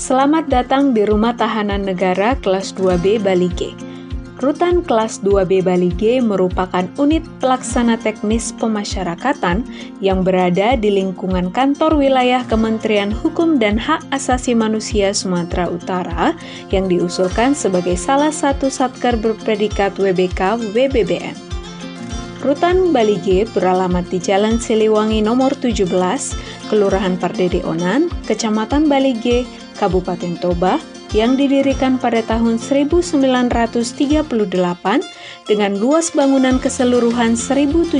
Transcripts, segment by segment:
Selamat datang di Rumah Tahanan Negara Kelas 2B Bali G. Rutan Kelas 2B Bali G merupakan unit pelaksana teknis pemasyarakatan yang berada di lingkungan kantor wilayah Kementerian Hukum dan Hak Asasi Manusia Sumatera Utara yang diusulkan sebagai salah satu satker berpredikat WBK WBBN. Rutan Bali G beralamat di Jalan Siliwangi nomor 17, Kelurahan Pardede Onan, Kecamatan Bali G, Kabupaten Toba, yang didirikan pada tahun 1938 dengan luas bangunan keseluruhan 1.700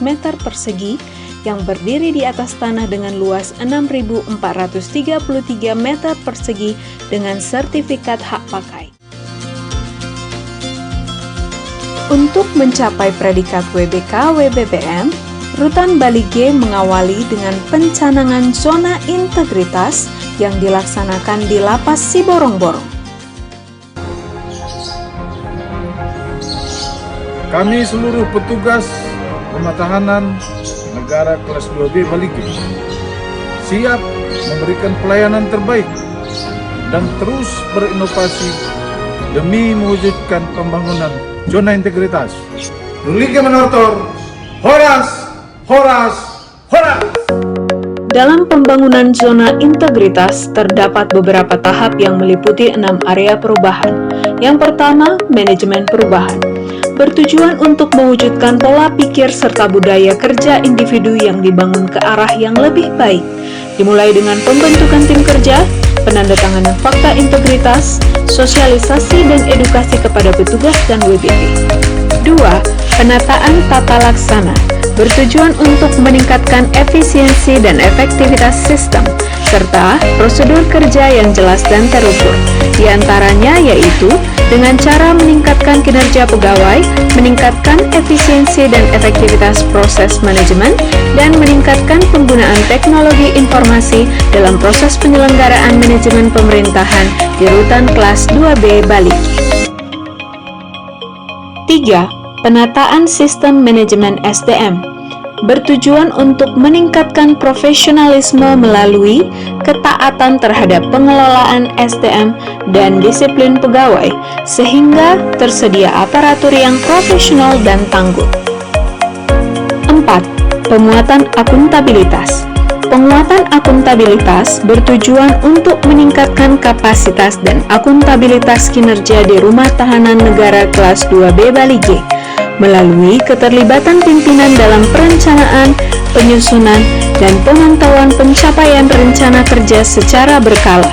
meter persegi yang berdiri di atas tanah dengan luas 6.433 meter persegi dengan sertifikat hak pakai. Untuk mencapai predikat WBK WBBN, Rutan Bali G mengawali dengan pencanangan zona integritas yang dilaksanakan di Lapas Siborong-Borong. Kami seluruh petugas Rumah Tahanan Negara Kelas 2B Bali G siap memberikan pelayanan terbaik dan terus berinovasi demi mewujudkan pembangunan zona integritas. Rulige Menotor, Horas, Horas, Horas! Dalam pembangunan zona integritas, terdapat beberapa tahap yang meliputi 6 area perubahan. Yang pertama, manajemen perubahan. Bertujuan untuk mewujudkan pola pikir serta budaya kerja individu yang dibangun ke arah yang lebih baik. Dimulai dengan pembentukan tim kerja, penandatanganan fakta integritas, sosialisasi dan edukasi kepada petugas dan WBP. 2. Penataan tata laksana. Bertujuan untuk meningkatkan efisiensi dan efektivitas sistem, serta prosedur kerja yang jelas dan terukur. Di antaranya yaitu dengan cara meningkatkan kinerja pegawai, meningkatkan efisiensi dan efektivitas proses manajemen, dan meningkatkan penggunaan teknologi informasi dalam proses penyelenggaraan manajemen pemerintahan di Rutan Kelas 2B Bali. 3. Penataan sistem manajemen SDM. Bertujuan untuk meningkatkan profesionalisme melalui ketaatan terhadap pengelolaan SDM dan disiplin pegawai, sehingga tersedia aparatur yang profesional dan tangguh. 4. Pemuatan akuntabilitas. Penguatan akuntabilitas bertujuan untuk meningkatkan kapasitas dan akuntabilitas kinerja di Rumah Tahanan Negara Kelas 2B Bali G melalui keterlibatan pimpinan dalam perencanaan, penyusunan, dan pemantauan pencapaian rencana kerja secara berkala.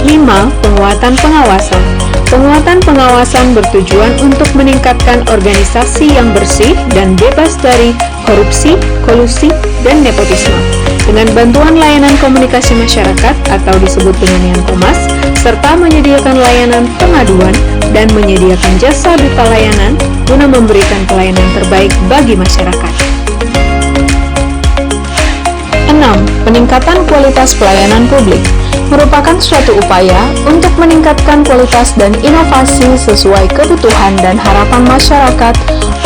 5. Penguatan pengawasan. Penguatan pengawasan bertujuan untuk meningkatkan organisasi yang bersih dan bebas dari korupsi, kolusi, dan nepotisme dengan bantuan layanan komunikasi masyarakat atau disebut dengan Yankomas, serta menyediakan layanan pengaduan dan menyediakan jasa duta layanan guna memberikan pelayanan terbaik bagi masyarakat. 6. Peningkatan kualitas pelayanan publik merupakan suatu upaya untuk meningkatkan kualitas dan inovasi sesuai kebutuhan dan harapan masyarakat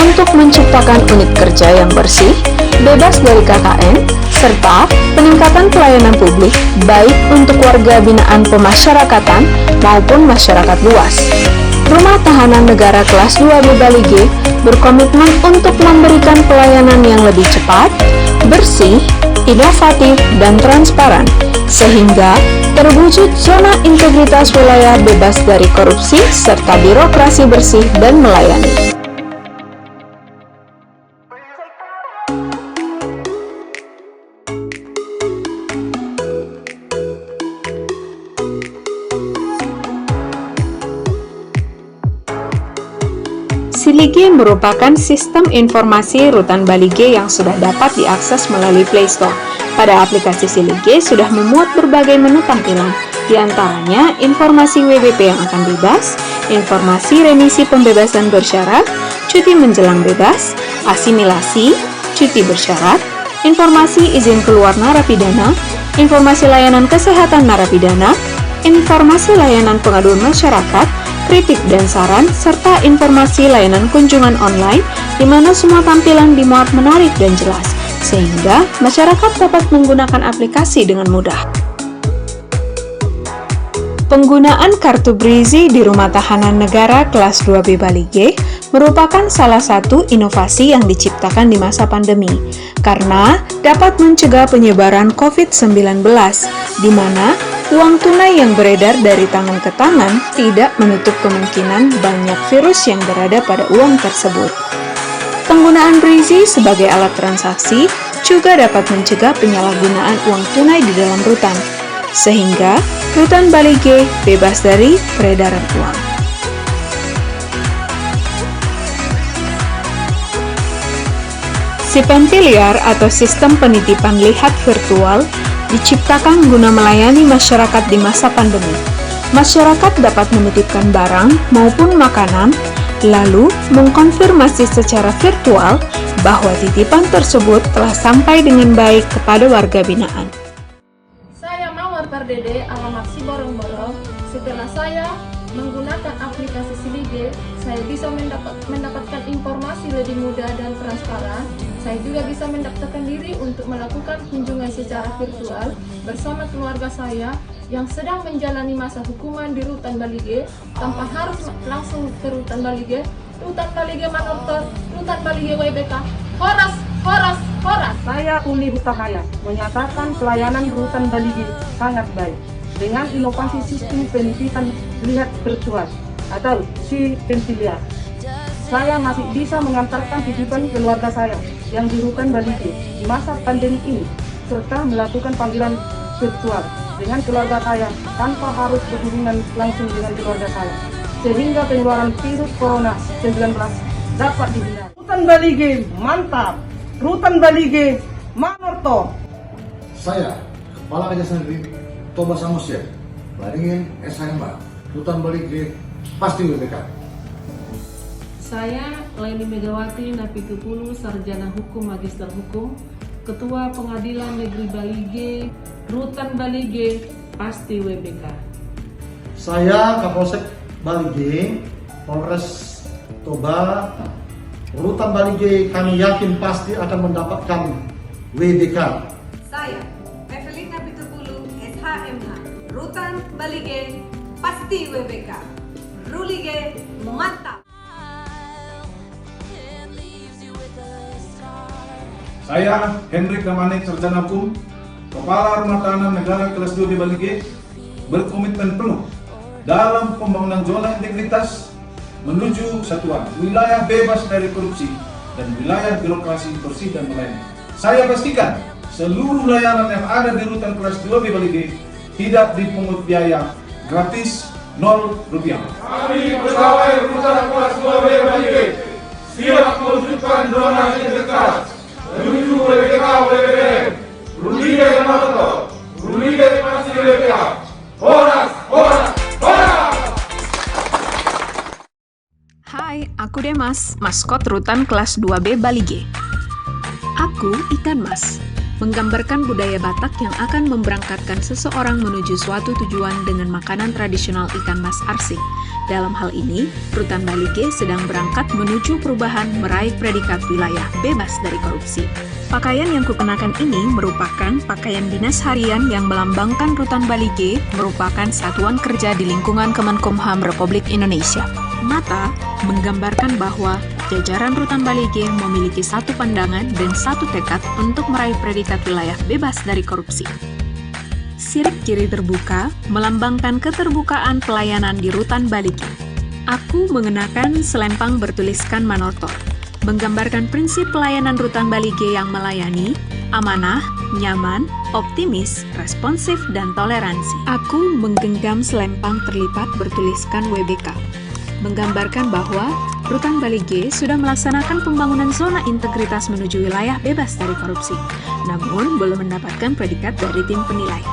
untuk menciptakan unit kerja yang bersih, bebas dari KKN, serta peningkatan pelayanan publik baik untuk warga binaan pemasyarakatan maupun masyarakat luas. Rumah Tahanan Negara Kelas 2B Bali G berkomitmen untuk memberikan pelayanan yang lebih cepat, bersih, inovatif, dan transparan, sehingga terwujud zona integritas wilayah bebas dari korupsi serta birokrasi bersih dan melayani. Siligi merupakan sistem informasi Rutan Bali G yang sudah dapat diakses melalui Play Store. Pada aplikasi Siligi sudah memuat berbagai menu tampilan, di antaranya informasi WBP yang akan bebas, informasi remisi pembebasan bersyarat, cuti menjelang bebas, asimilasi, cuti bersyarat, informasi izin keluar narapidana, informasi layanan kesehatan narapidana, informasi layanan pengaduan masyarakat, kritik dan saran, serta informasi layanan kunjungan online, di mana semua tampilan dimuat menarik dan jelas, sehingga masyarakat dapat menggunakan aplikasi dengan mudah. Penggunaan kartu Brizi di Rumah Tahanan Negara kelas 2B Bali G merupakan salah satu inovasi yang diciptakan di masa pandemi karena dapat mencegah penyebaran COVID-19, di mana uang tunai yang beredar dari tangan ke tangan tidak menutup kemungkinan banyak virus yang berada pada uang tersebut. Penggunaan Brizi sebagai alat transaksi juga dapat mencegah penyalahgunaan uang tunai di dalam rutan, sehingga Rutan Bali G bebas dari peredaran uang. Sipentiliar atau sistem penitipan lihat virtual diciptakan guna melayani masyarakat di masa pandemi. Masyarakat dapat menitipkan barang maupun makanan, lalu mengkonfirmasi secara virtual bahwa titipan tersebut telah sampai dengan baik kepada warga binaan. Saya Mawar Pardede, alamat Siborong-Borong. Setelah saya menggunakan aplikasi Silige, saya bisa mendapatkan informasi lebih mudah dan transparan. Saya juga bisa mendaftarkan diri untuk melakukan kunjungan secara virtual bersama keluarga saya yang sedang menjalani masa hukuman di Rutan Bali G tanpa harus langsung ke Rutan Bali G, Rutan Bali G Manortor, Rutan Bali G WBK. Horas, horas, horas! Saya Uli Hutahaya menyatakan pelayanan Rutan Bali G sangat baik dengan inovasi sistem penitipan lihat virtual atau Sipentiliar. Saya masih bisa mengantarkan titipan keluarga saya yang di Rutan Bali G di masa pandemi ini, serta melakukan panggilan virtual dengan keluarga saya tanpa harus berhubungan langsung dengan keluarga saya, sehingga penularan virus Corona 19 dapat dihindari. Rutan Bali G mantap, Rutan Bali G Manortor. Saya, Kepala Kejaksaan Negeri Toba Samosir, Baringin SHMH, Rutan Bali G pasti WBK. Saya Laini Megawati Napitupulu, Sarjana Hukum Magister Hukum, Ketua Pengadilan Negeri Bali G, Rutan Bali G pasti WBK. Saya Kapolsek Bali G, Polres Toba, Rutan Bali G kami yakin pasti akan mendapatkan WBK. Saya Evelina Pitupulu, SHMH, Rutan Bali G pasti WBK. Ruli G mantap. Saya Hendrik Damanik, Sarjana Hukum, Kepala Rumah Tahanan Negara kelas 2B Bali G, berkomitmen penuh dalam pembangunan zona integritas menuju satuan wilayah bebas dari korupsi dan wilayah birokrasi bersih dan melayani. Saya pastikan seluruh layanan yang ada di rutan kelas 2B Bali G tidak dipungut biaya, gratis, Rp0. Kami pegawai rutan kelas 2B Bali G siap mewujudkan zona integritas menuju WBK WBM. Ruli G Manortor, Ruli G pasti WBK. Horas, horas, horas! Hai, aku Demas, maskot Rutan kelas 2B Bali G. Aku Ikan Mas, menggambarkan budaya Batak yang akan memberangkatkan seseorang menuju suatu tujuan dengan makanan tradisional ikan mas arsik. Dalam hal ini, Rutan Bali G sedang berangkat menuju perubahan meraih predikat wilayah bebas dari korupsi. Pakaian yang kukenakan ini merupakan pakaian dinas harian yang melambangkan Rutan Bali G merupakan satuan kerja di lingkungan Kemenkumham Republik Indonesia. Mata menggambarkan bahwa jajaran Rutan Bali G memiliki satu pandangan dan satu tekad untuk meraih predikat wilayah bebas dari korupsi. Sirip kiri terbuka melambangkan keterbukaan pelayanan di Rutan Bali G. Aku mengenakan selempang bertuliskan Manortor, menggambarkan prinsip pelayanan Rutan Bali G yang melayani, amanah, nyaman, optimis, responsif, dan toleransi. Aku menggenggam selempang terlipat bertuliskan WBK, menggambarkan bahwa Rutan Bali G sudah melaksanakan pembangunan zona integritas menuju wilayah bebas dari korupsi, namun belum mendapatkan predikat dari tim penilai.